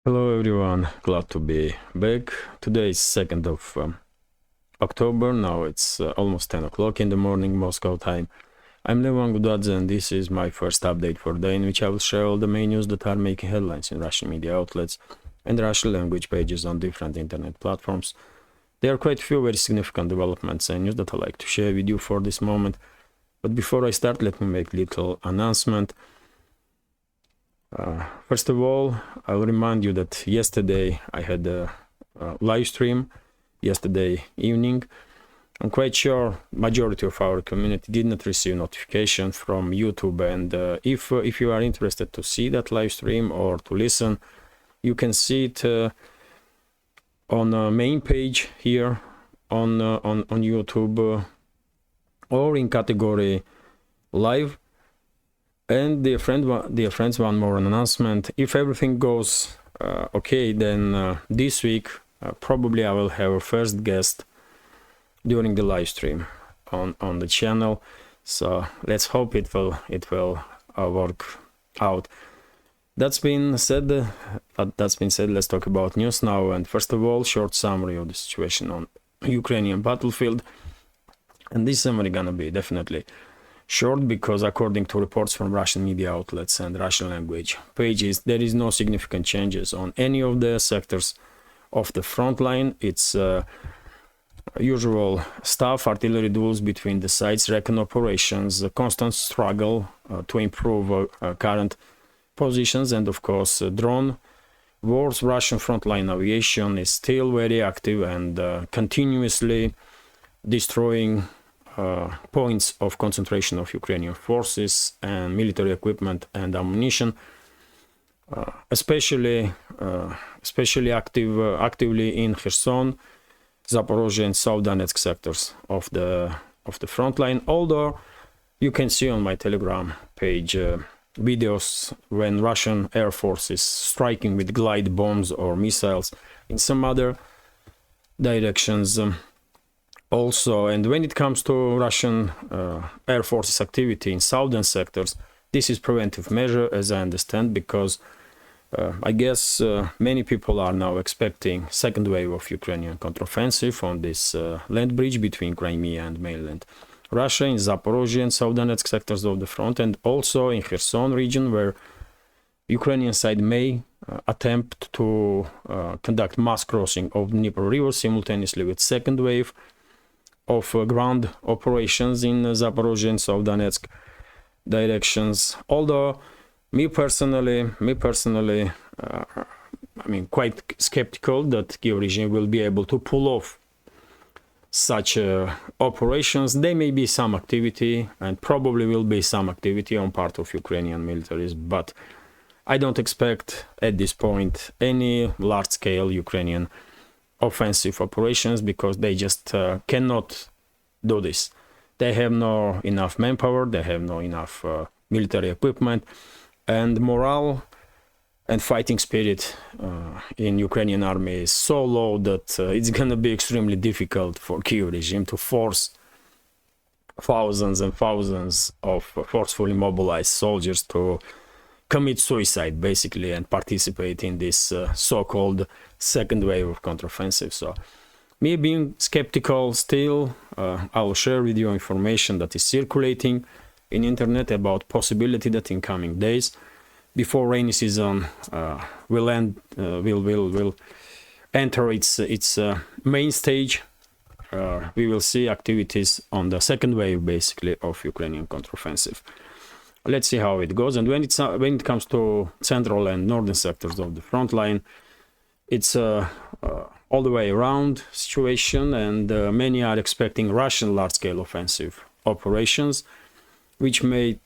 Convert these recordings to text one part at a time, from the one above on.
Hello everyone, glad to be back. Today is 2nd of October, now it's almost 10 o'clock in the morning Moscow time. I'm Levan Gudadze and this is my first update for the day in which I will share all the main news that are making headlines in Russian media outlets and Russian language pages on different internet platforms. There are quite a few very significant developments and news that I like to share with you for this moment. But before I start, let me make a little announcement. First of all, I'll remind you that yesterday I had a live stream, yesterday evening. I'm quite sure majority of our community did not receive notification from YouTube, and if you are interested to see that live stream or to listen, you can see it on the main page here on YouTube or in category live. And dear friends, one more announcement. If everything goes okay, then this week probably I will have a first guest during the live stream on the channel. So let's hope it will work out. That's been said. Let's talk about news now. And first of all, short summary of the situation on Ukrainian battlefield. And this summary gonna be definitely short because according to reports from Russian media outlets and Russian language pages, there is no significant changes on any of the sectors of the front line. It's usual stuff: artillery duels between the sides, recon operations, a constant struggle to improve current positions, and of course drone wars. Russian frontline aviation is still very active and continuously destroying points of concentration of Ukrainian forces and military equipment and ammunition, especially actively in Kherson, Zaporozhye and South Donetsk sectors of the front line. Although you can see on my Telegram page videos when Russian Air Force is striking with glide bombs or missiles in some other directions. Also, and when it comes to Russian Air Force's activity in southern sectors, this is preventive measure, as I understand, because I guess many people are now expecting second wave of Ukrainian counteroffensive on this land bridge between Crimea and mainland Russia, in Zaporozhye and South Donetsk sectors of the front, and also in Kherson region, where Ukrainian side may attempt to conduct mass crossing of Dnieper River simultaneously with second wave of ground operations in Zaporozhye and South Donetsk directions. Although me personally, quite skeptical that Kiev regime will be able to pull off such operations. There may be some activity, and probably will be some activity on part of Ukrainian militaries, but I don't expect at this point any large-scale Ukrainian offensive operations, because they just cannot do this. They have no enough manpower, they have no enough military equipment, and morale and fighting spirit in Ukrainian army is so low that it's gonna be extremely difficult for Kyiv regime to force thousands and thousands of forcefully mobilized soldiers to commit suicide, basically, and participate in this so-called second wave of counteroffensive. So, me being skeptical still, I will share with you information that is circulating in internet about possibility that in coming days, before rainy season will enter its main stage, we will see activities on the second wave, basically, of Ukrainian counteroffensive. Let's see how it goes. And when it comes to central and northern sectors of the front line, it's all the way around situation, and many are expecting Russian large-scale offensive operations, which may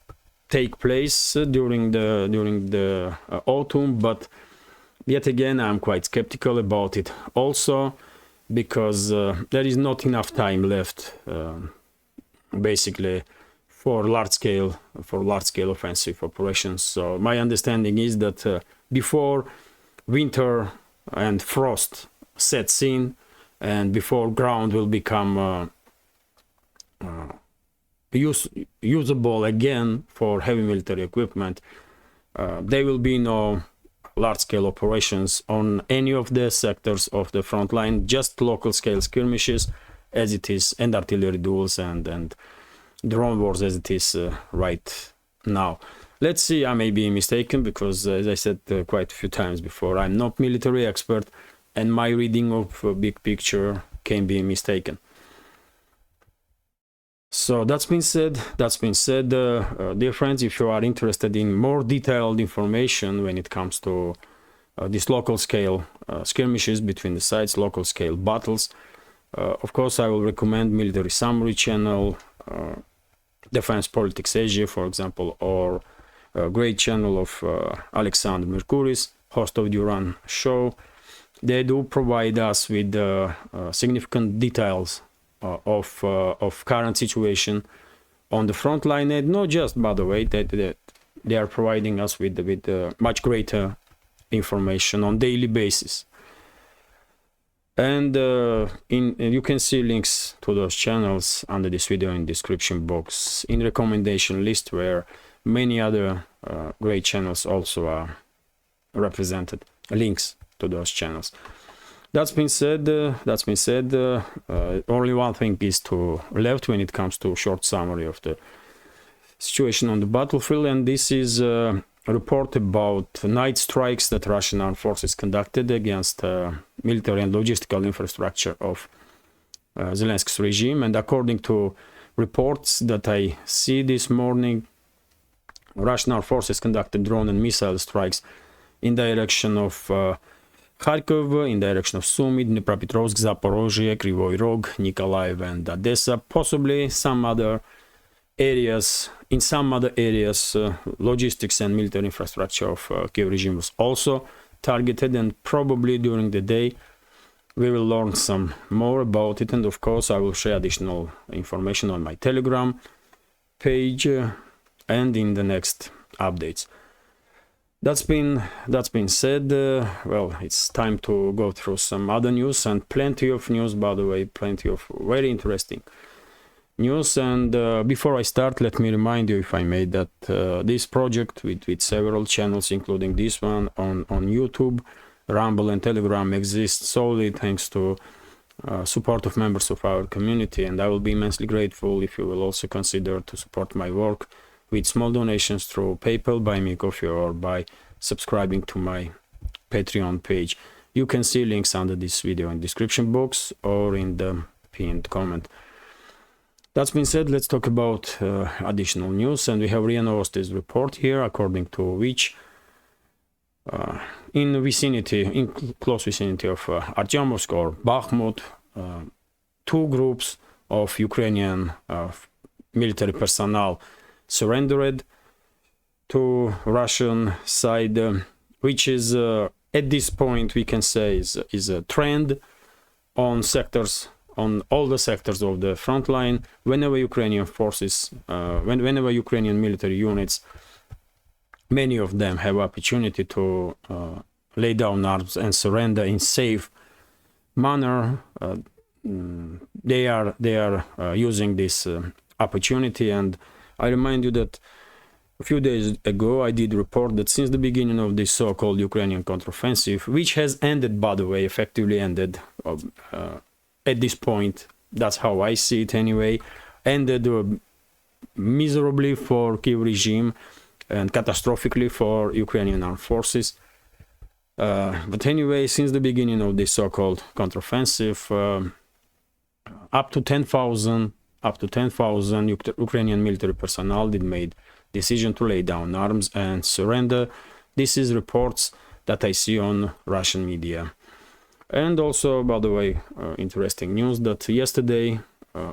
take place during the autumn. But yet again, I'm quite skeptical about it, also because there is not enough time left, basically, for large-scale offensive operations. So my understanding is that before winter and frost sets in, and before ground will become usable again for heavy military equipment, there will be no large-scale operations on any of the sectors of the front line, just local-scale skirmishes as it is, and artillery duels and drone wars as it is right now. Let's see, I may be mistaken, because as I said quite a few times before, I'm not military expert, and my reading of big picture can be mistaken. So that's been said, dear friends, if you are interested in more detailed information when it comes to these local scale skirmishes between the sides, local scale battles, of course I will recommend Military Summary channel, Defense Politics Asia, for example, or a great channel of Alexander Mercouris, host of Duran show. They do provide us with significant details of current situation on the front line, and not just, by the way, that they are providing us with much greater information on daily basis. And you can see links to those channels under this video in description box, in recommendation list, where many other great channels also are represented, links to those channels. That's been said, only one thing is to left when it comes to short summary of the situation on the battlefield, and this is a report about night strikes that Russian armed forces conducted against military and logistical infrastructure of Zelensky's regime. And according to reports that I see this morning, Russian armed forces conducted drone and missile strikes in direction of Kharkov, in direction of Sumy, Dnipropetrovsk, Zaporozhye, Kryvyi Rog, Nikolaev and Odessa, possibly some other areas. In some other areas, logistics and military infrastructure of Kiev regime was also targeted, and probably during the day we will learn some more about it. And of course I will share additional information on my Telegram page and in the next updates. That's been said. Well, it's time to go through some other news, and plenty of news, by the way, plenty of very interesting news. And before I start, let me remind you, if I may, that this project with several channels, including this one on YouTube, Rumble and Telegram, exists solely thanks to support of members of our community, and I will be immensely grateful if you will also consider to support my work with small donations through PayPal, Buy Me Coffee, or by subscribing to my Patreon page. You can see links under this video in description box or in the pinned comment. That's been said, let's talk about additional news, and we have RIA Novosti's report here, according to which in close vicinity of Artyomovsk or Bakhmut, two groups of Ukrainian military personnel surrendered to Russian side, which is at this point we can say is a trend on sectors, on all the sectors of the front line. Whenever Ukrainian forces, whenever Ukrainian military units, many of them have opportunity to lay down arms and surrender in safe manner, they are using this opportunity. And I remind you that a few days ago I did report that since the beginning of this so-called Ukrainian counteroffensive, which has ended, by the way, effectively ended at this point, that's how I see it anyway, ended miserably for Kiev regime and catastrophically for Ukrainian armed forces. But anyway, since the beginning of this so-called counteroffensive, up to 10,000 Ukrainian military personnel did made decision to lay down arms and surrender. This is reports that I see on Russian media. And also, by the way, interesting news that yesterday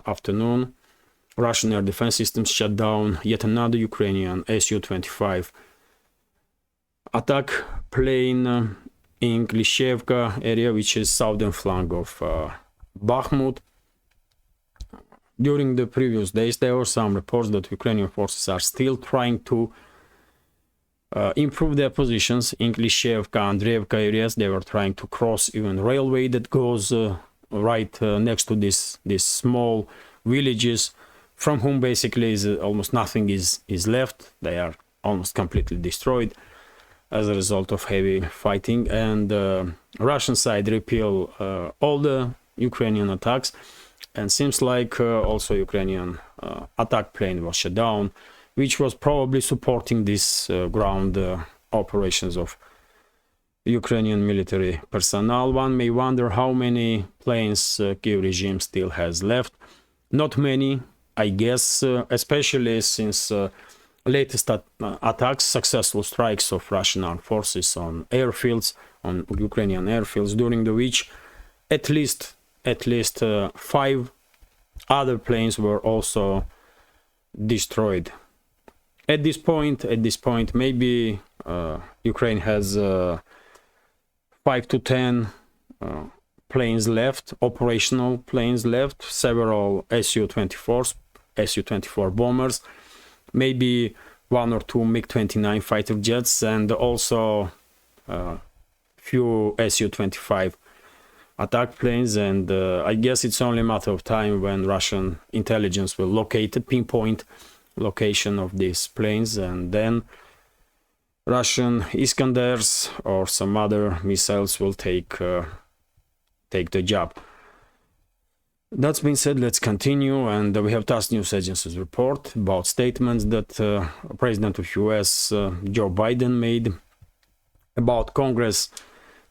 afternoon, Russian air defense systems shut down yet another Ukrainian Su-25 attack plane in Klishchevka area, which is southern flank of Bakhmut. During the previous days, there were some reports that Ukrainian forces are still trying to improve their positions in Klishchevka and Andreevka areas. They were trying to cross even railway that goes right next to these small villages, from whom basically almost nothing is left. They are almost completely destroyed. as a result of heavy fighting, and Russian side repel all the Ukrainian attacks, and seems like also Ukrainian attack plane was shut down, which was probably supporting this ground operations of Ukrainian military personnel. One may wonder how many planes Kyiv regime still has left. Not many, I guess, especially since latest attacks, successful strikes of Russian armed forces on airfields, on Ukrainian airfields, during the which at least 5 other planes were also destroyed. At this point, maybe Ukraine has 5 to 10 planes left, operational planes left, several Su-24s, Su-24 bombers, maybe 1 or 2 MiG-29 fighter jets, and also few Su-25 attack planes. And I guess it's only a matter of time when Russian intelligence will locate a pinpoint location of these planes, and then Russian Iskanders or some other missiles will take the job. That's been said, let's continue, and we have TASS News Agency's report about statements that President of US Joe Biden made about Congress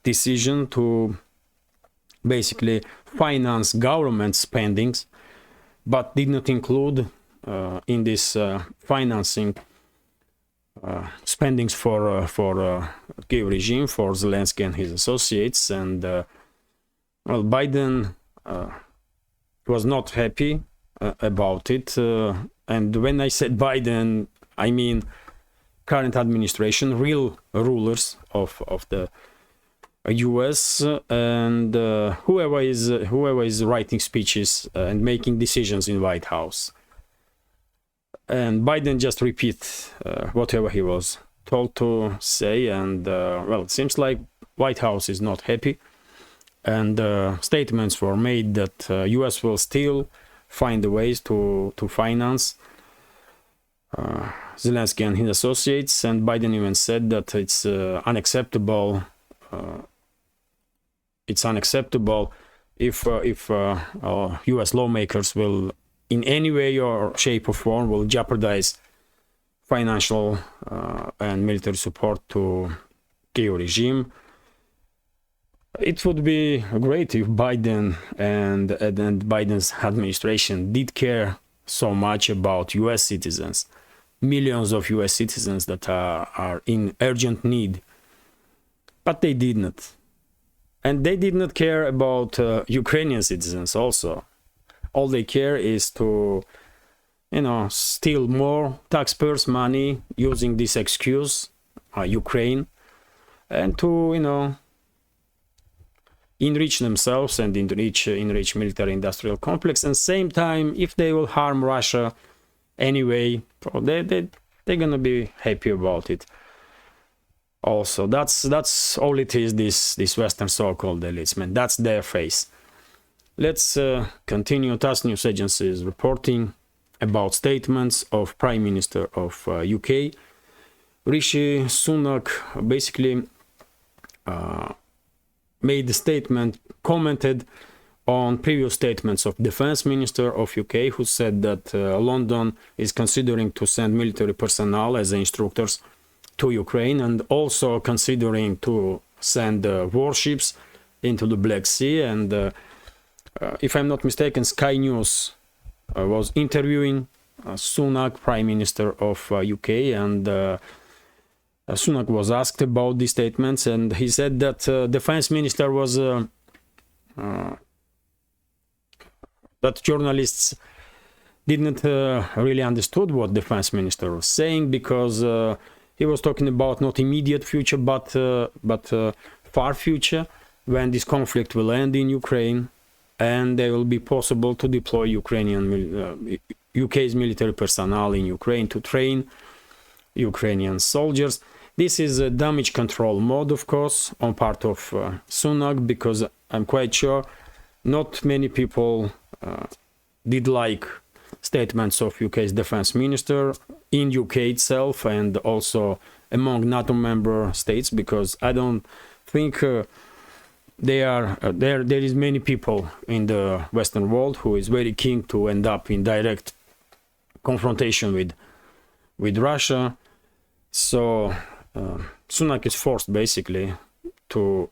decision to basically finance government spendings, but did not include in this financing spendings for Kyiv regime, for Zelensky and his associates. And well, Biden was not happy about it, and when I said Biden, I mean current administration, real rulers of the US, and whoever is writing speeches and making decisions in White House. And Biden just repeats whatever he was told to say, and well, it seems like White House is not happy, and statements were made that US will still find the ways to finance Zelensky and his associates. And Biden even said that it's unacceptable. It's unacceptable if US lawmakers will in any way or shape or form will jeopardize financial and military support to Kyiv regime. It would be great if Biden and Biden's administration did care so much about US citizens, millions of US citizens that are in urgent need, but they did not. And they did not care about Ukrainian citizens also. All they care is to, steal more taxpayers' money using this excuse, Ukraine, and to, enrich themselves and enrich military industrial complex. And same time, if they will harm Russia anyway, they're gonna be happy about it. Also, that's all it is. This Western so-called elites, man. That's their face. Let's continue. TASS News Agency is reporting about statements of Prime Minister of UK. Rishi Sunak basically made the statement, commented on previous statements of Defense Minister of UK, who said that London is considering to send military personnel as instructors to Ukraine, and also considering to send warships into the Black Sea. And if I'm not mistaken, Sky News was interviewing Sunak, Prime Minister of UK, and Sunak was asked about these statements, and he said that Defense Minister was that journalists didn't really understood what Defense Minister was saying, because he was talking about not immediate future, but far future, when this conflict will end in Ukraine, and they will be possible to deploy UK's military personnel in Ukraine to train Ukrainian soldiers. This is a damage control mode, of course, on part of Sunak, because I'm quite sure not many people did like statements of UK's defense minister in UK itself, and also among NATO member states, because I don't think there is many people in the Western world who is very keen to end up in direct confrontation with Russia. So Sunak is forced basically to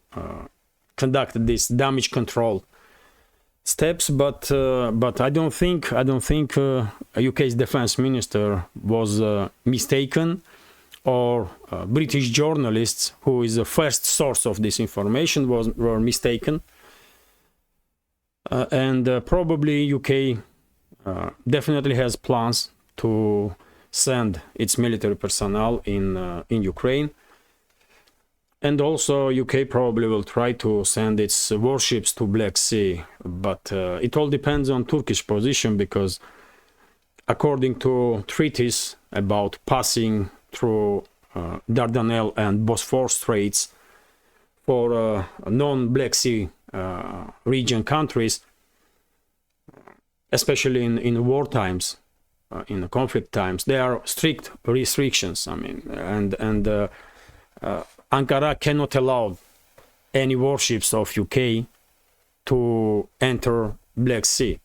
conduct this damage control steps, but I don't think UK's defense minister was mistaken, or British journalists, who is the first source of this information, were mistaken, and probably UK definitely has plans to send its military personnel in Ukraine. And also UK probably will try to send its warships to Black Sea, but it all depends on Turkish position, because according to treaties about passing through Dardanelles and Bosphorus Straits for non-Black Sea region countries, especially in war times, in the conflict times, there are strict restrictions. I mean, and Ankara cannot allow any warships of UK to enter Black Sea.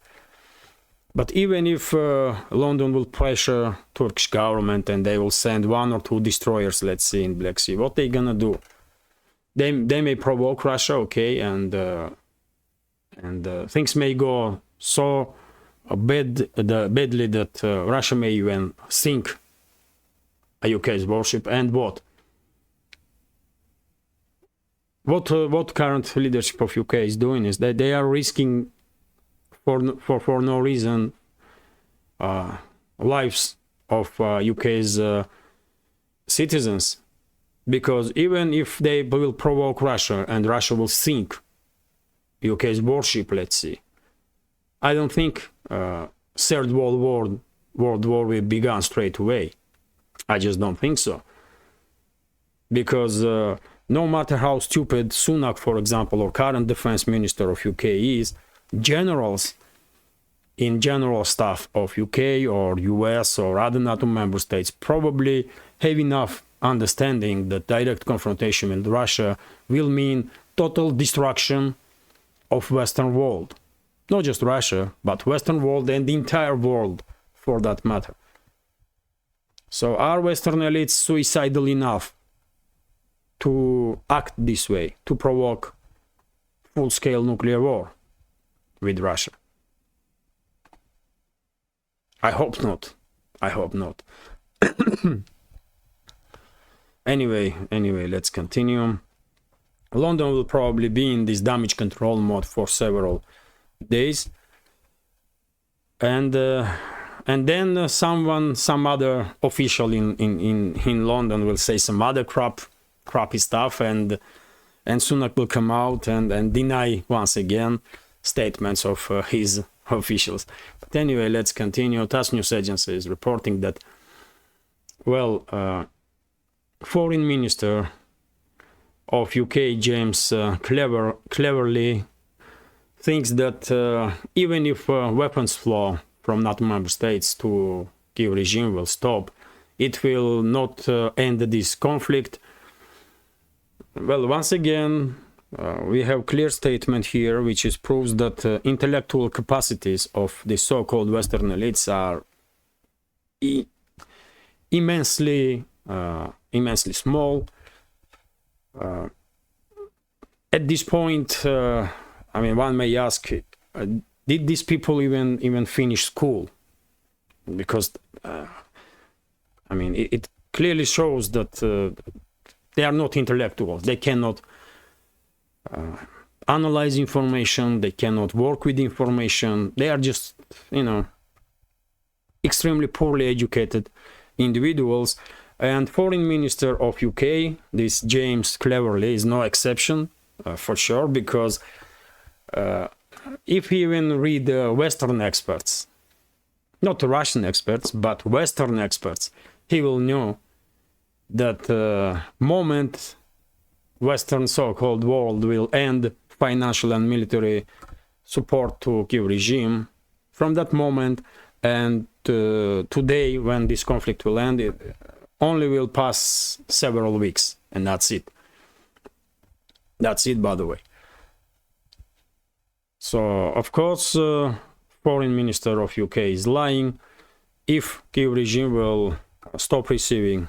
But even if London will pressure Turkish government and they will send 1 or 2 destroyers, let's say, in Black Sea, what they gonna do? They may provoke Russia, okay, and things may go so badly that Russia may even sink a UK's warship. And what current leadership of UK is doing is that they are risking for no reason lives of UK's citizens, because even if they will provoke Russia and Russia will sink UK's warship, let's see, I don't think Third World War will begin straight away. I just don't think so, because no matter how stupid Sunak, for example, or current defense minister of UK is, generals in general staff of UK or US or other NATO member states probably have enough understanding that direct confrontation with Russia will mean total destruction of Western world. Not just Russia, but Western world and the entire world for that matter. So are Western elites suicidal enough to act this way, to provoke full-scale nuclear war with Russia? I hope not. I hope not. Anyway, let's continue. London will probably be in this damage control mode for several days, and then some other official in London will say some other crappy stuff, and Sunak will come out and deny once again statements of his officials. But anyway, let's continue. TASS news agency is reporting that, well, Foreign Minister of UK James cleverly thinks that even if weapons flow from NATO member states to Kyiv regime will stop, it will not end this conflict. Well, once again, we have clear statement here, which is proves that intellectual capacities of the so-called Western elites are immensely small. At this point, I mean, one may ask, did these people even finish school? Because I mean, it clearly shows that they are not intellectuals. They cannot analyze information. They cannot work with information. They are just, extremely poorly educated individuals. And Foreign Minister of UK, this James Cleverly, is no exception, for sure, because if you even read Western experts, not Russian experts, but Western experts, he will know that moment Western so-called world will end financial and military support to Kyiv regime, from that moment and today when this conflict will end, only will pass several weeks, and that's it. That's it, by the way. So, of course, Foreign Minister of UK is lying. If Kyiv regime will stop receiving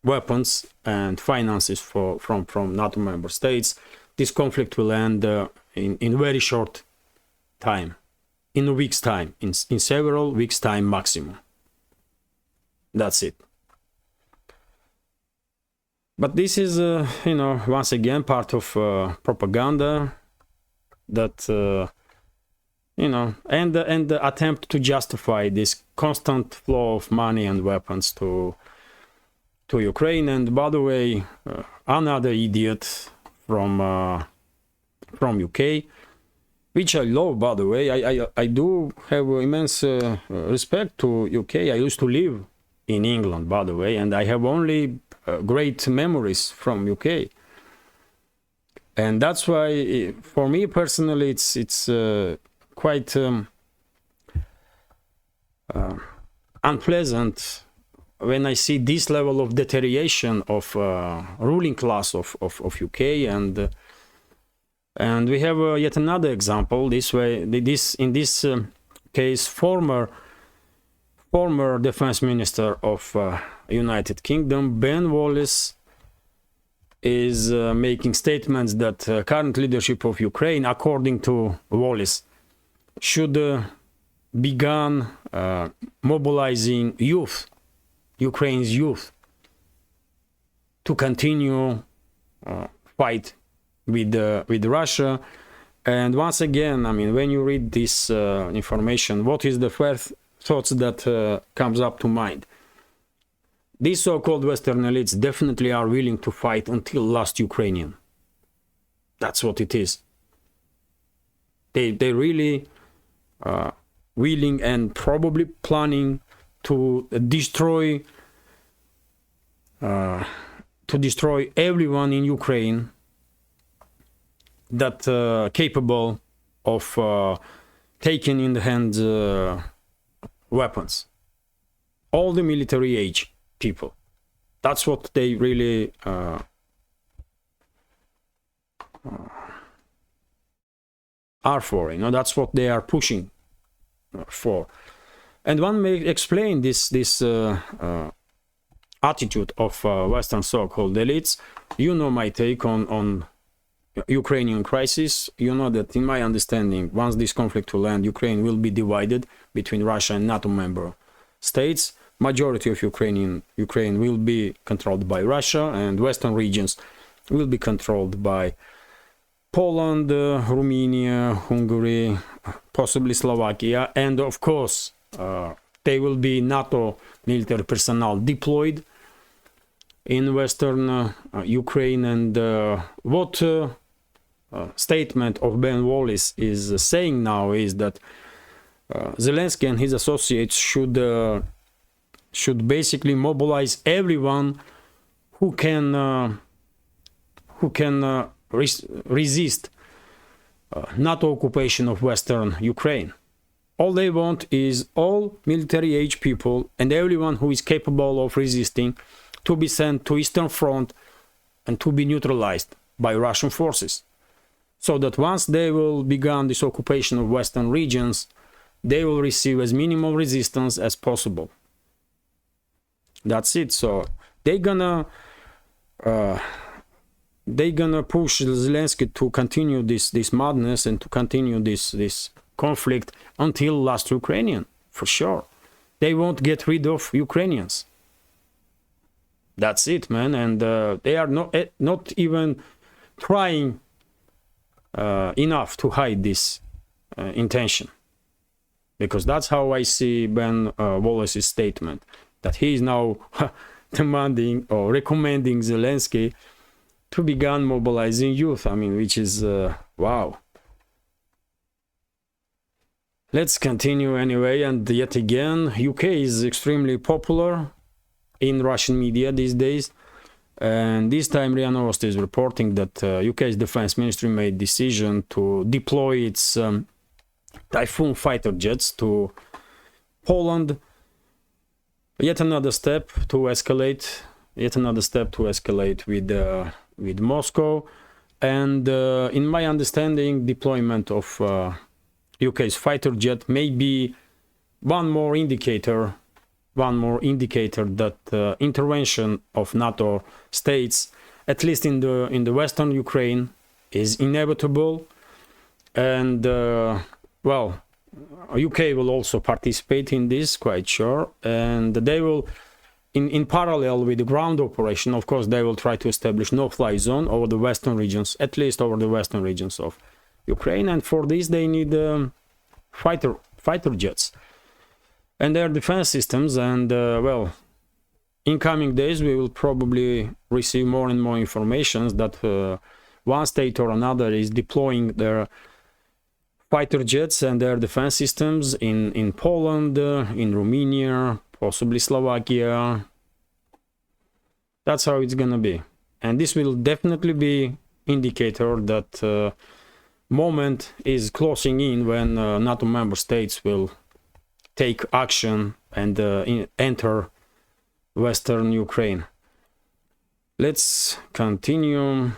weapons and finances from NATO member states, this conflict will end in very short time, in a week's time, in several weeks' time maximum. That's it. But this is, once again, part of propaganda that, and the attempt to justify this constant flow of money and weapons to Ukraine. And by the way, another idiot from UK, which I love, by the way. I do have immense respect to UK. I used to live in England, by the way, and I have only great memories from UK. And that's why, for me personally, it's quite unpleasant when I see this level of deterioration of ruling class of UK. And we have yet another example. In this case, former defense minister of United Kingdom, Ben Wallace, is making statements that current leadership of Ukraine, according to Wallace, should begin mobilizing Ukraine's youth, to continue fight with Russia. And once again, I mean, when you read this information, what is the first thoughts that comes up to mind? These so-called Western elites definitely are willing to fight until last Ukrainian. That's what it is. They really willing and probably planning to destroy everyone in Ukraine that capable of taking in the hand weapons. All the military age people. That's what they really are for. That's what they are pushing for. And one may explain this attitude of Western so-called elites. You know my take on Ukrainian crisis. You know that, in my understanding, once this conflict will end, Ukraine will be divided between Russia and NATO member states. Majority of Ukraine will be controlled by Russia, and Western regions will be controlled by Poland, Romania, Hungary, possibly Slovakia, and of course there will be NATO military personnel deployed in Western Ukraine. And what statement of Ben Wallace is saying now is that Zelensky and his associates should basically mobilize everyone who can resist NATO occupation of Western Ukraine. All they want is all military age people and everyone who is capable of resisting to be sent to Eastern Front and to be neutralized by Russian forces, so that once they will begin this occupation of Western regions, they will receive as minimal resistance as possible. That's it. So they're gonna push Zelensky to continue this madness and to continue this conflict until last Ukrainian, for sure. They won't get rid of Ukrainians. That's it, man. And they are not even trying enough to hide this intention, because that's how I see Ben Wallace's statement, that he is now demanding or recommending Zelensky to begin mobilizing youth. I mean, which is wow. Let's continue anyway. And yet again, UK is extremely popular in Russian media these days. And this time RIA Novosti is reporting that UK's defense ministry made decision to deploy its Typhoon fighter jets to Poland. Yet another step to escalate. With Moscow, and in my understanding, deployment of UK's fighter jet may be one more indicator that intervention of NATO states, at least in the western Ukraine, is inevitable, and well, UK will also participate in this, quite sure, and they will, in parallel with the ground operation, of course, they will try to establish no-fly zone over the western regions, at least over the western regions of Ukraine, and for this they need fighter jets and their defense systems, and well, in coming days we will probably receive more and more information that one state or another is deploying their fighter jets and their defense systems in Poland, in Romania, possibly Slovakia. That's how it's gonna be, and this will definitely be indicator that moment is closing in when NATO member states will take action and enter western Ukraine. Let's continue.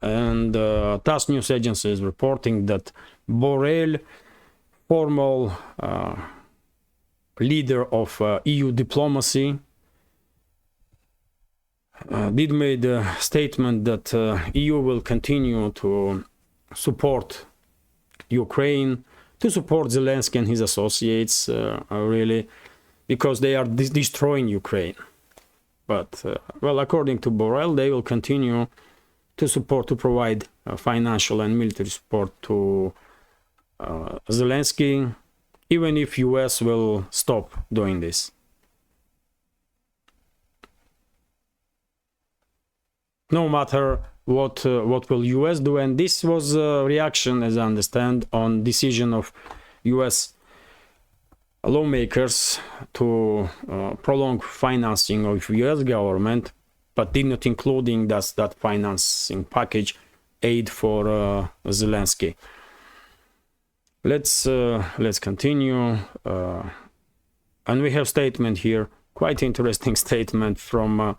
And TASS news agency is reporting that Borrell, formal leader of EU diplomacy, did made a statement that EU will continue to support Ukraine, to support Zelensky and his associates, really, because they are destroying Ukraine. But, well, according to Borrell, they will continue to provide financial and military support to Zelensky, even if US will stop doing this. No matter what will US do, and this was a reaction, as I understand, on decision of US lawmakers to prolong financing of US government, but did not including that financing package aid for Zelensky. Let's continue, and we have statement here, quite interesting statement from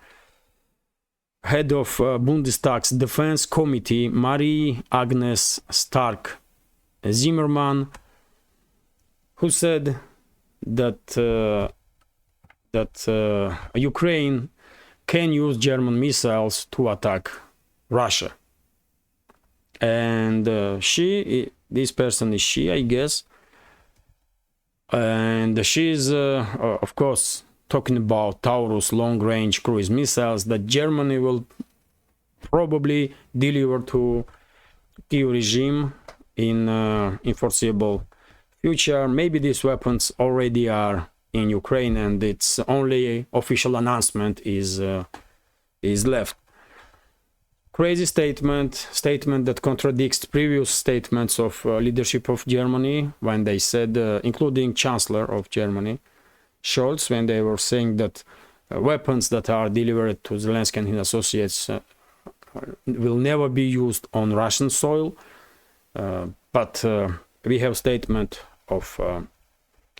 head of Bundestag's Defense Committee, Marie-Agnes Stark-Zimmermann, who said that Ukraine can use German missiles to attack Russia. And this person is she, I guess, and she is, of course, talking about Taurus long-range cruise missiles that Germany will probably deliver to Kyiv regime in foreseeable future. Maybe these weapons already are in Ukraine, and its only official announcement is left. Crazy statement that contradicts previous statements of leadership of Germany, when they said, including Chancellor of Germany, Scholz, when they were saying that weapons that are delivered to Zelensky and his associates will never be used on Russian soil. But we have statement of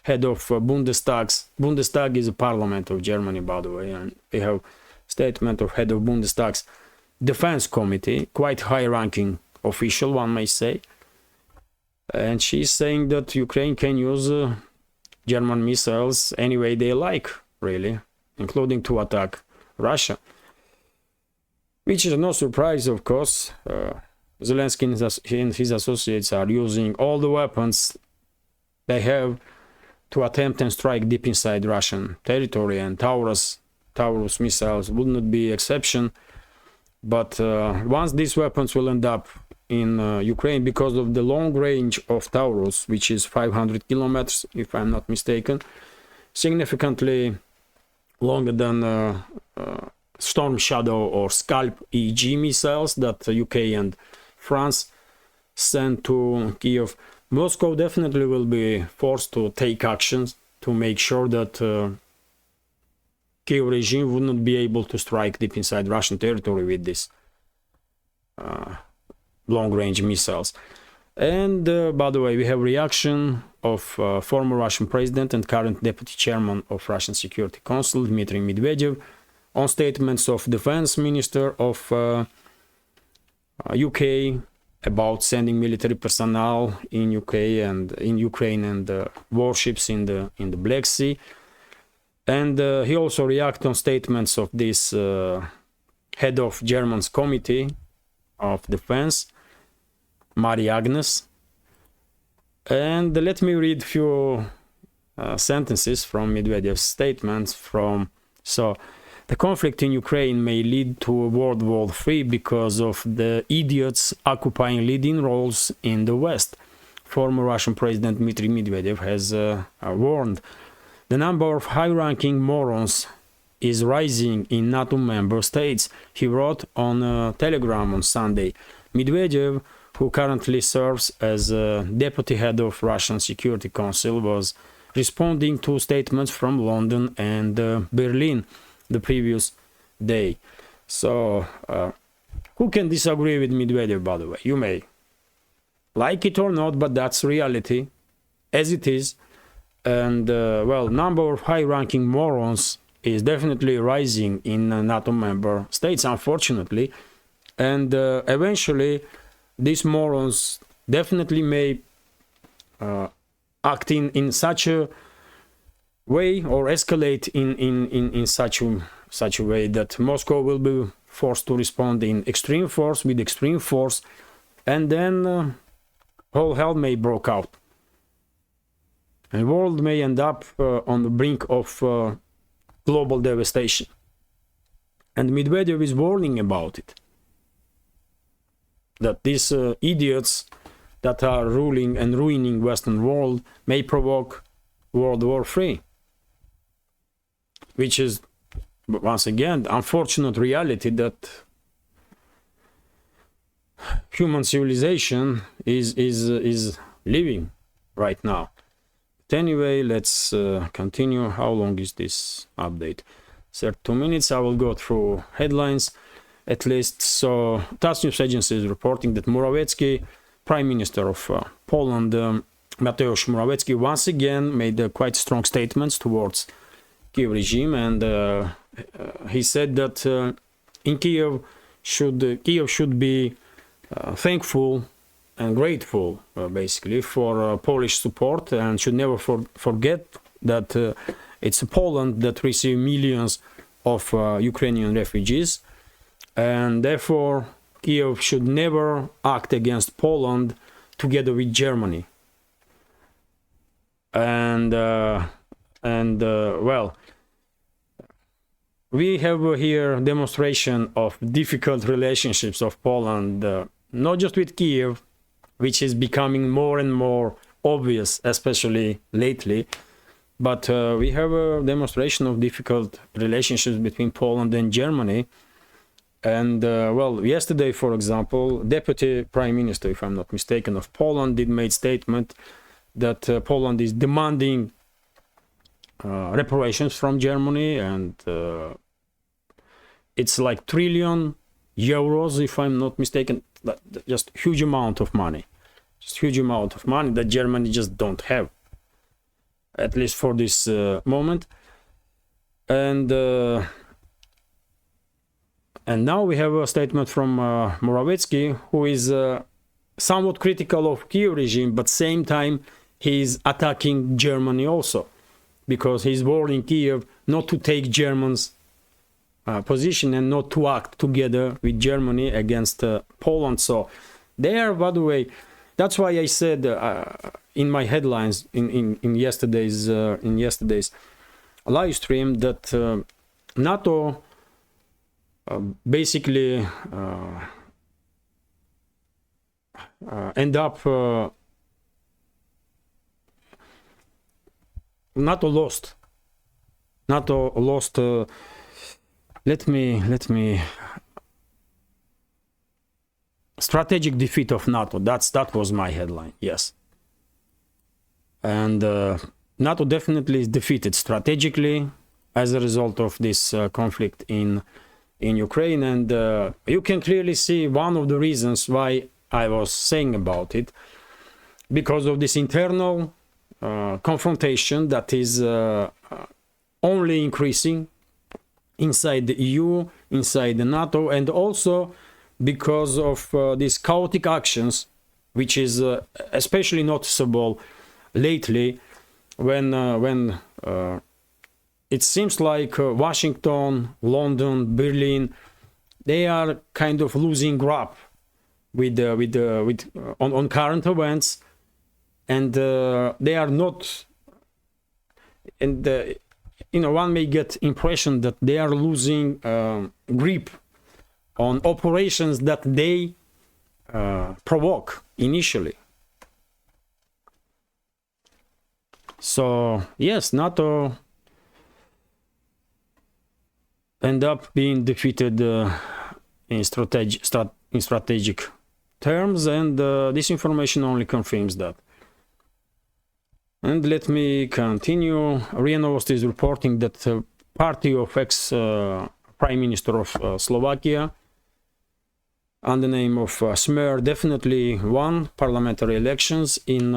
head of Bundestag is a parliament of Germany, by the way, and we have statement of head of Bundestag's Defense Committee, quite high-ranking official, one may say, and she's saying that Ukraine can use German missiles any way they like, really, including to attack Russia. Which is no surprise, of course. Zelensky and his associates are using all the weapons they have to attempt and strike deep inside Russian territory, and Taurus missiles would not be exception. But once these weapons will end up in Ukraine, because of the long range of Taurus, which is 500 kilometers, if I'm not mistaken, significantly longer than Storm Shadow or Scalp EG missiles that UK and France sent to Kiev, Moscow definitely will be forced to take actions to make sure that Kiev regime would not be able to strike deep inside Russian territory with this long-range missiles. And by the way, we have reaction of former Russian president and current deputy chairman of Russian Security Council, Dmitry Medvedev, on statements of defense minister of UK about sending military personnel in Ukraine and warships in the Black Sea. And he also reacted on statements of this head of German's Committee of Defense, Mari Agnes. And let me read a few sentences from Medvedev's statements. The conflict in Ukraine may lead to a World War III because of the idiots occupying leading roles in the West. Former Russian President Dmitry Medvedev has warned. The number of high-ranking morons is rising in NATO member states, he wrote on Telegram on Sunday. Medvedev, who currently serves as deputy head of Russian Security Council, was responding to statements from London and Berlin the previous day. So, who can disagree with Medvedev, by the way? You may like it or not, but that's reality, as it is. And, number of high-ranking morons is definitely rising in NATO member states, unfortunately. And eventually, these morons definitely may act in such a way or escalate in such a way that Moscow will be forced to respond with extreme force, and then whole hell may break out, and the world may end up on the brink of global devastation. And Medvedev is warning about it, that these idiots that are ruling and ruining Western world may provoke World War III, which is, once again, unfortunate reality that human civilization is living right now. But anyway, let's continue. How long is this update? 32 minutes. I will go through headlines at least. So, TASS news agency is reporting that Morawiecki, Prime Minister of Poland, Mateusz Morawiecki, once again made quite strong statements towards Kiev regime, and he said that in Kiev should be thankful and grateful, basically, for Polish support, and should never forget that it's Poland that receives millions of Ukrainian refugees, and therefore Kiev should never act against Poland together with Germany. We have here demonstration of difficult relationships of Poland, not just with Kiev, which is becoming more and more obvious, especially lately, but we have a demonstration of difficult relationships between Poland and Germany. And yesterday, for example, Deputy Prime Minister, if I'm not mistaken, of Poland did make statement that Poland is demanding reparations from Germany, and it's like €1 trillion, if I'm not mistaken, just huge amount of money, that Germany just don't have, at least for this moment. And now we have a statement from Morawiecki, who is somewhat critical of Kiev regime, but same time he's attacking Germany also, because he's warning Kiev not to take Germany's position and not to act together with Germany against Poland. So there, by the way, that's why I said in my headlines in yesterday's live stream that NATO basically end up NATO lost. Let me strategic defeat of NATO. That was my headline. Yes. And NATO definitely is defeated strategically as a result of this conflict in Ukraine, and you can clearly see one of the reasons why I was saying about it, because of this internal confrontation that is only increasing inside the EU, inside the NATO, and also because of these chaotic actions, which is especially noticeable lately when it seems like Washington, London, Berlin, they are kind of losing grip on current events, and they are not, and one may get impression that they are losing grip on operations that they provoke initially. So yes, NATO end up being defeated in strategic terms, and this information only confirms that. And let me continue. RIA Novosti is reporting that the party of ex-Prime Minister of Slovakia, under the name of Smer, definitely won parliamentary elections in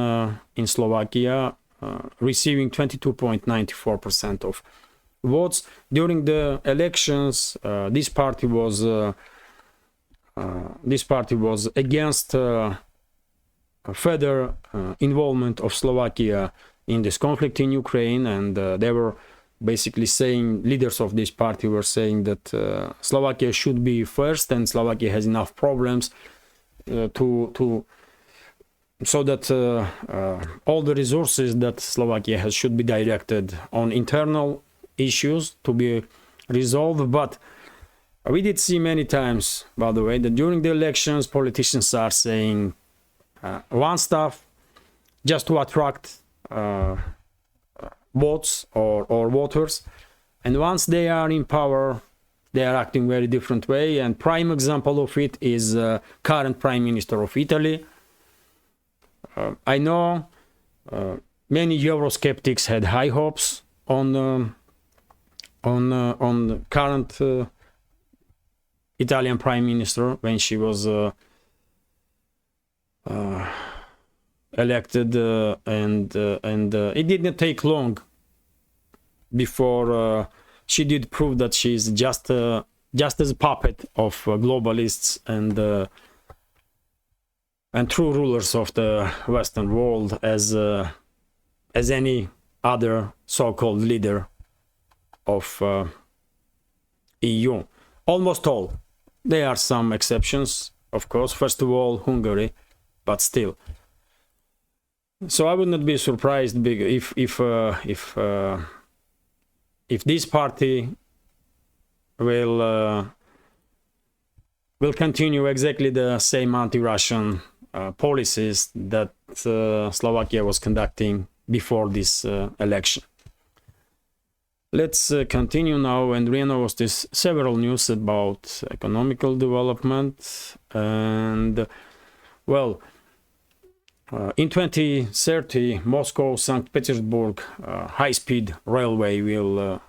Slovakia, receiving 22.94% of votes. During the elections, this party was against further involvement of Slovakia in this conflict in Ukraine, and they were basically saying, leaders of this party were saying that Slovakia should be first, and Slovakia has enough problems so that all the resources that Slovakia has should be directed on internal issues to be resolved. But we did see many times, by the way, that during the elections politicians are saying one stuff just to attract votes or voters, and once they are in power they are acting very different way. And prime example of it is current Prime Minister of Italy. I know many Eurosceptics had high hopes on current Italian Prime Minister when she was elected, and it did not take long before she did prove that she is just as a puppet of globalists and true rulers of the Western world as any other so-called leader of EU. Almost all. There are some exceptions, of course. First of all, Hungary, but still. So I would not be surprised if this party will continue exactly the same anti-Russian policies that Slovakia was conducting before this election. Let's continue now, and RIA Novosti is several news about economical development. And well, in 2030, Moscow-St. Petersburg high-speed railway will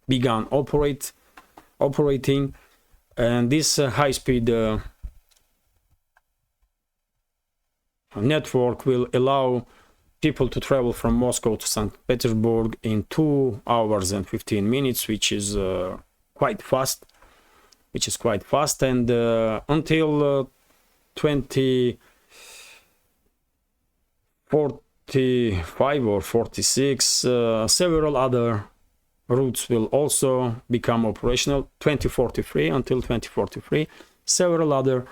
begin operating, and this high-speed network will allow people to travel from Moscow to St. Petersburg in 2 hours and 15 minutes, which is quite fast. And until 2045 or 46, several other routes will also become operational. 2043 until 2043, several other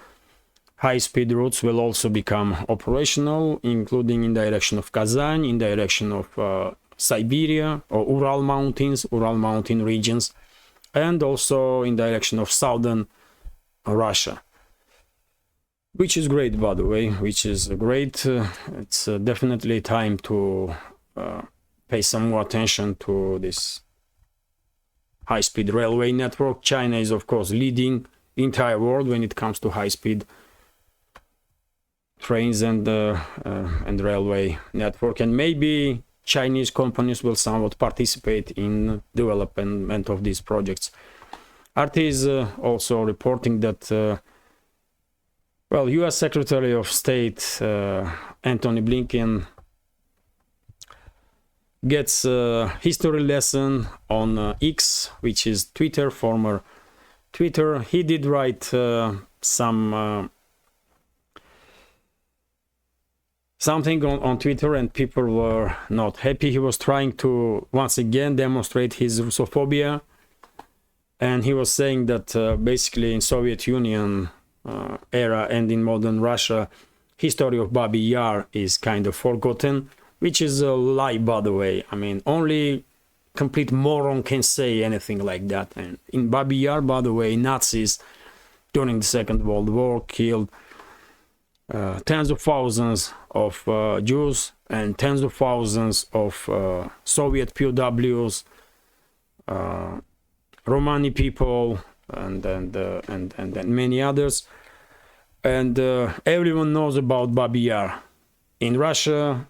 high-speed routes will also become operational, including in direction of Kazan, in direction of Siberia or Ural mountain regions, and also in direction of southern Russia. Which is great, by the way, it's definitely time to pay some more attention to this high-speed railway network. China is, of course, leading the entire world when it comes to high-speed trains and railway network, and maybe Chinese companies will somewhat participate in development of these projects. RT is also reporting that US Secretary of State Antony Blinken gets a history lesson on X, which is Twitter, former Twitter. He did write something on Twitter, and people were not happy. He was trying to once again demonstrate his Russophobia, and he was saying that basically in Soviet Union era and in modern Russia, history of Babi Yar is kind of forgotten, which is a lie, by the way. I mean, only complete moron can say anything like that. And in Babi Yar, by the way, Nazis during the Second World War killed tens of thousands of Jews and tens of thousands of Soviet POWs, Romani people, and many others. And everyone knows about Babi Yar in Russia.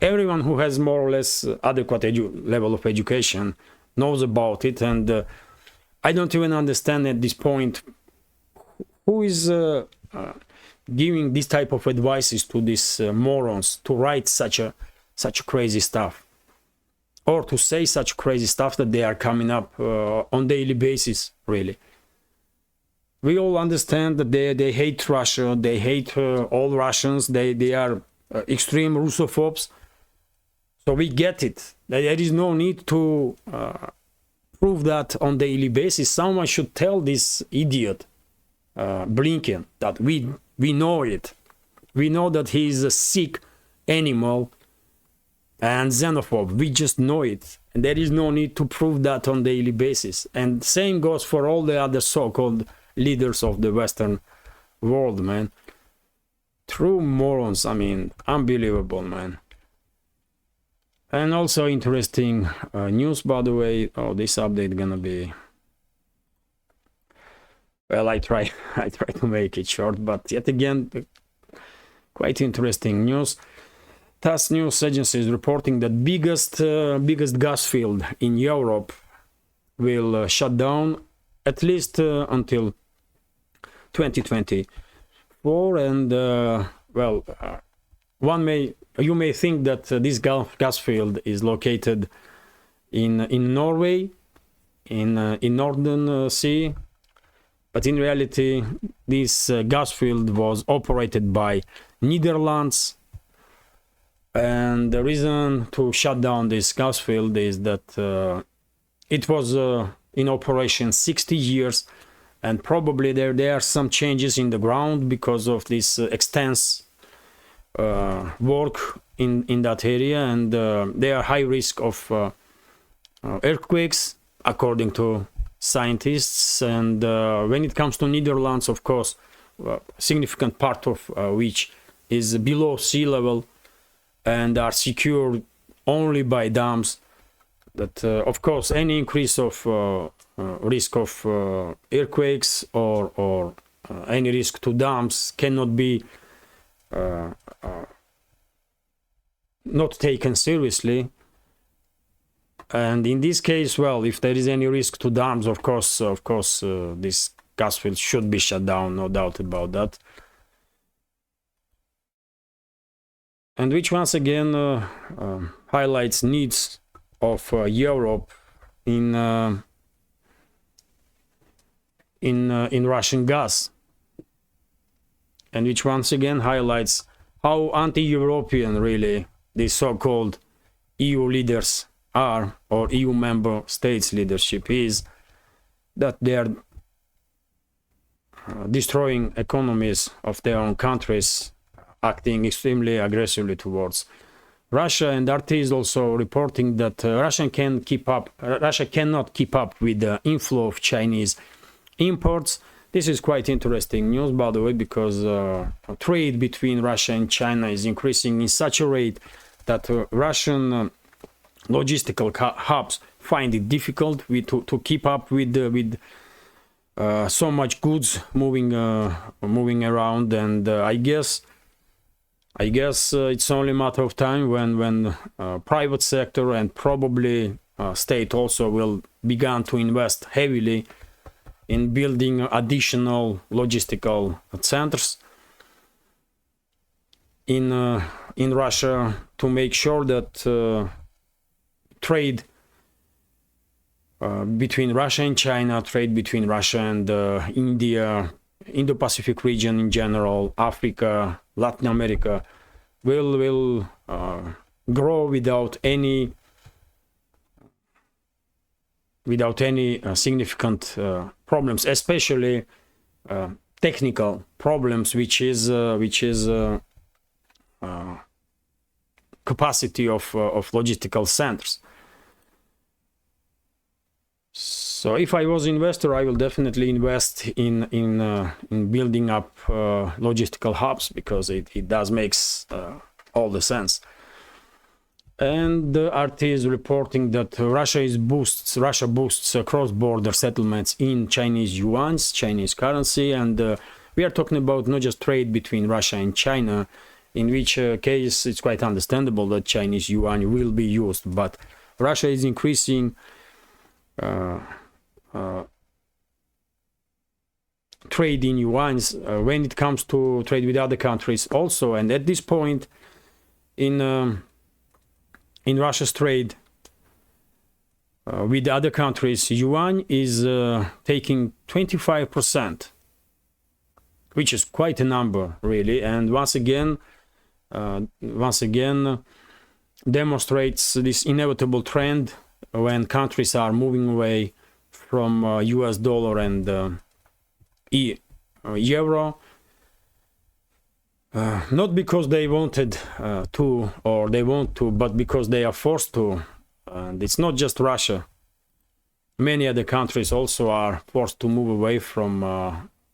Everyone who has more or less adequate level of education knows about it, and I don't even understand at this point who is giving this type of advices to these morons to write such crazy stuff, or to say such crazy stuff that they are coming up on daily basis. Really, we all understand that they hate Russia, they hate all Russians, they are extreme Russophobes. So we get it. There is no need to prove that on daily basis. Someone should tell this idiot Blinken that we know it. We know that he is a sick animal and xenophobe. We just know it. And there is no need to prove that on daily basis. And same goes for all the other so-called leaders of the Western world, man. True morons. I mean, unbelievable, man. And also interesting news, by the way. Oh, this update gonna be, well, I try to make it short, but yet again, quite interesting news. TASS news agency is reporting that biggest gas field in Europe will shut down at least until 2024. And well, you may think that this gas field is located in Norway, in Northern Sea, but in reality, this gas field was operated by Netherlands. And the reason to shut down this gas field is that it was in operation 60 years, and probably there are some changes in the ground because of this extensive work in that area, and there are high risk of earthquakes according to scientists. And when it comes to Netherlands, of course, significant part of which is below sea level and are secured only by dams, that of course any increase of risk of earthquakes or any risk to dams cannot be not taken seriously. And in this case, well, if there is any risk to dams, of course, this gas field should be shut down, no doubt about that. And which once again highlights needs of Europe in Russian gas, and which once again highlights how anti-European really these so-called EU leaders are, or EU member states leadership is, that they are destroying economies of their own countries, acting extremely aggressively towards Russia. And RT is also reporting that Russia cannot keep up with the inflow of Chinese imports. This is quite interesting news, by the way, because trade between Russia and China is increasing in such a rate that Russian logistical hubs find it difficult to keep up with so much goods moving around. And I guess it's only a matter of time when private sector and probably state also will begin to invest heavily in building additional logistical centers in in Russia to make sure that trade between Russia and China, trade between Russia and India, Indo-Pacific region in general, Africa, Latin America, will grow without any significant problems, especially technical problems, which is capacity of logistical centers. So if I was an investor, I will definitely invest in building up logistical hubs, because it does makes all the sense. And the RT is reporting that Russia boosts cross-border settlements in Chinese yuans, Chinese currency, and we are talking about not just trade between Russia and China, in which case it's quite understandable that Chinese yuan will be used, but Russia is increasing trade in yuans when it comes to trade with other countries also. And at this point in Russia's trade with other countries, yuan is taking 25%, which is quite a number, really. And once again demonstrates this inevitable trend when countries are moving away from US dollar and euro, not because they wanted to or they want to, but because they are forced to. And it's not just Russia. Many other countries also are forced to move away from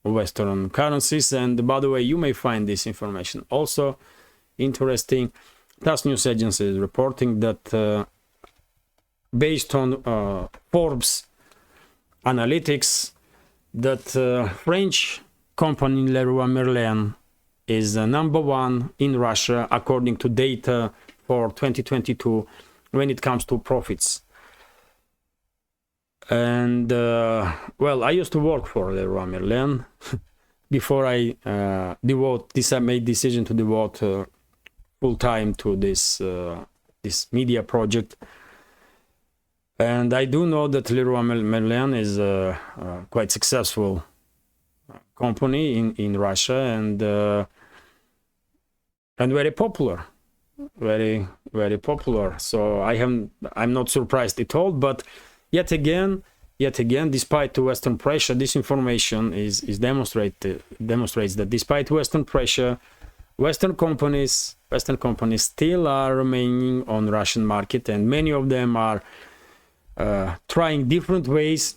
Western currencies. And by the way, you may find this information also interesting. TASS News Agency is reporting that based on Forbes analytics, that French company Leroy Merlin is number one in Russia according to data for 2022 when it comes to profits. And well, I used to work for Leroy Merlin before I made decision to devote full time to this media project. And I do know that Leroy Merlin is a quite successful company in Russia, and very popular, very popular. So I'm not surprised at all. But yet again, despite the Western pressure, this information demonstrates that despite Western pressure, Western companies still are remaining on Russian market, and many of them are trying different ways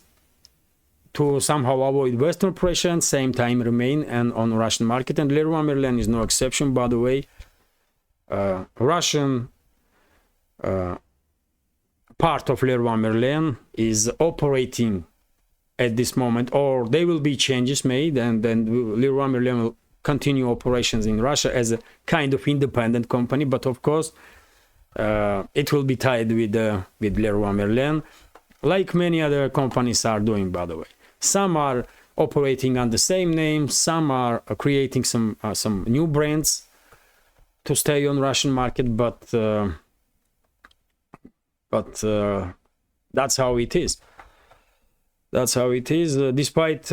to somehow avoid Western pressure and same time remain on Russian market. And Leroy Merlin is no exception, by the way. Russian part of Leroy Merlin is operating at this moment, or there will be changes made, and then Leroy Merlin will continue operations in Russia as a kind of independent company. But of course, it will be tied with Leroy Merlin, like many other companies are doing, by the way. Some are operating on the same name, some are creating some new brands to stay on Russian market, but that's how it is. That's how it is, despite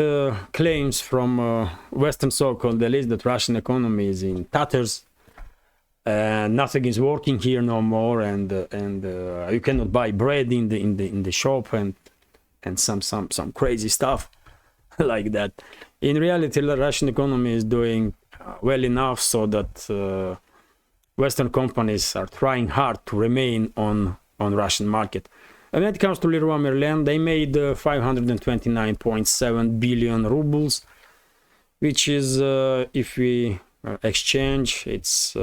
claims from Western so-called elites that Russian economy is in tatters and nothing is working here no more, and you cannot buy bread in the shop, and some crazy stuff like that. In reality, the Russian economy is doing well enough so that Western companies are trying hard to remain on Russian market. And when it comes to Leroy Merlin, they made 529.7 billion rubles, which is, if we exchange, it's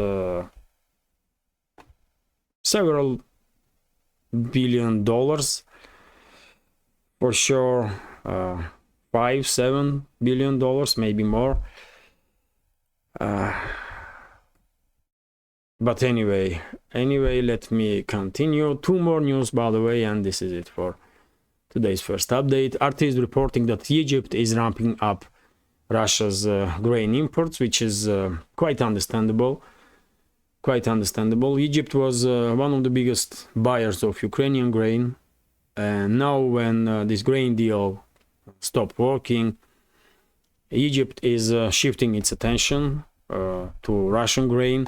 several $billion for sure, $5-7 billion, maybe more. But anyway, let me continue. Two more news, by the way, and this is it for today's first update. RT is reporting that Egypt is ramping up Russia's grain imports, which is quite understandable quite understandable. Egypt was one of the biggest buyers of Ukrainian grain, and now when this grain deal stopped working, Egypt is shifting its attention to Russian grain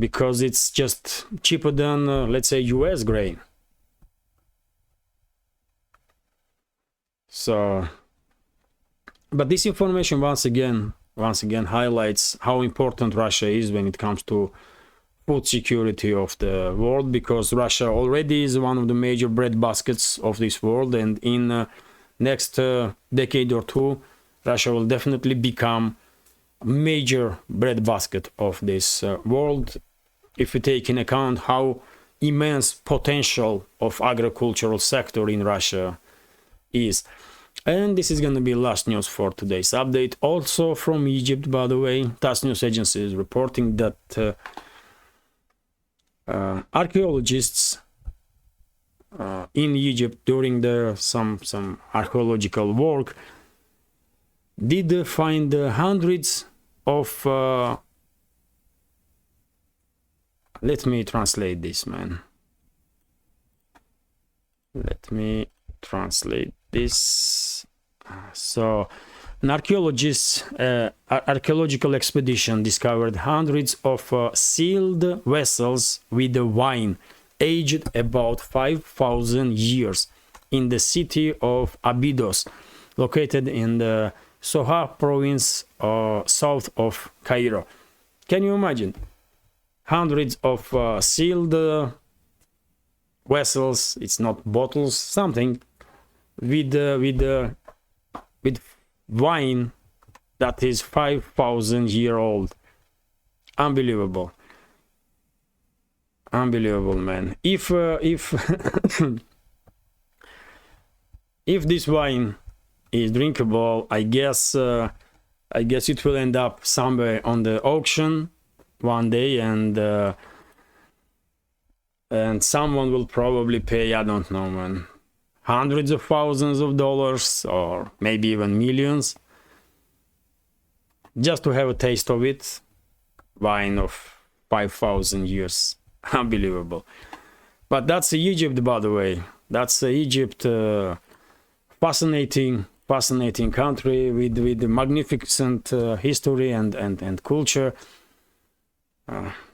because it's just cheaper than, let's say, US grain. So, but this information once again highlights how important Russia is when it comes to food security of the world, because Russia already is one of the major bread baskets of this world, and in next decade or two, Russia will definitely become a major bread basket of this world, if we take in account how immense potential of agricultural sector in Russia is. And this is going to be last news for today's update. Also from Egypt, by the way, TASS News Agency is reporting that archaeologists in Egypt during some archaeological work did find hundreds of let me translate this, man. Let me translate this. So an archaeological expedition discovered hundreds of sealed vessels with wine aged about 5,000 years in the city of Abydos, located in the Sohar province south of Cairo. Can you imagine? Hundreds of sealed vessels, it's not bottles, something with wine that is 5,000 year old. Unbelievable. Unbelievable, man. If if this wine is drinkable, I guess it will end up somewhere on the auction one day, and someone will probably pay, I don't know, man, hundreds of thousands of dollars or maybe even millions just to have a taste of it. Wine of 5,000 years. Unbelievable. But that's Egypt, by the way. That's Egypt, fascinating country with magnificent history and culture.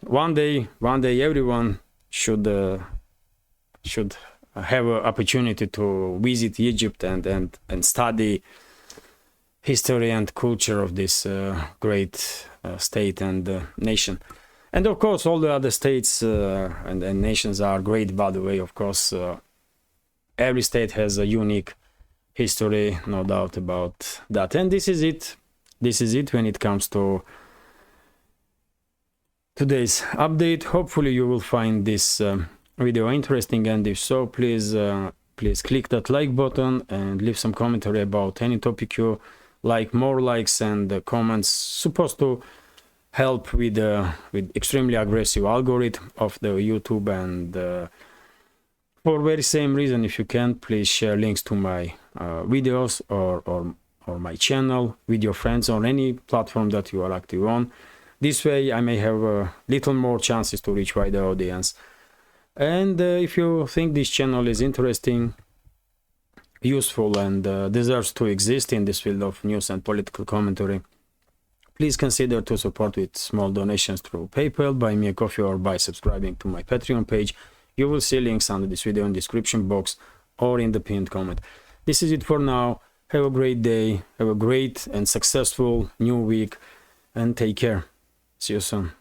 One day everyone should have an opportunity to visit Egypt and study history and culture of this great state and nation. And of course, all the other states and nations are great, by the way. Of course, every state has a unique history, no doubt about that. And this is it. This is it when it comes to today's update. Hopefully you will find this video interesting, and if so, please click that like button and leave some commentary about any topic you like. More likes and comments supposed to help with extremely aggressive algorithm of the YouTube, and for very same reason, if you can, please share links to my videos or my channel with your friends on any platform that you are active on. This way I may have a little more chances to reach wider audience. And if you think this channel is interesting, useful, and deserves to exist in this field of news and political commentary, please consider to support with small donations through PayPal, Buy Me a Coffee, or by subscribing to my Patreon page. You will see links under this video in the description box or in the pinned comment. This is it for now. Have a great day, have a great and successful new week, and take care. See you soon.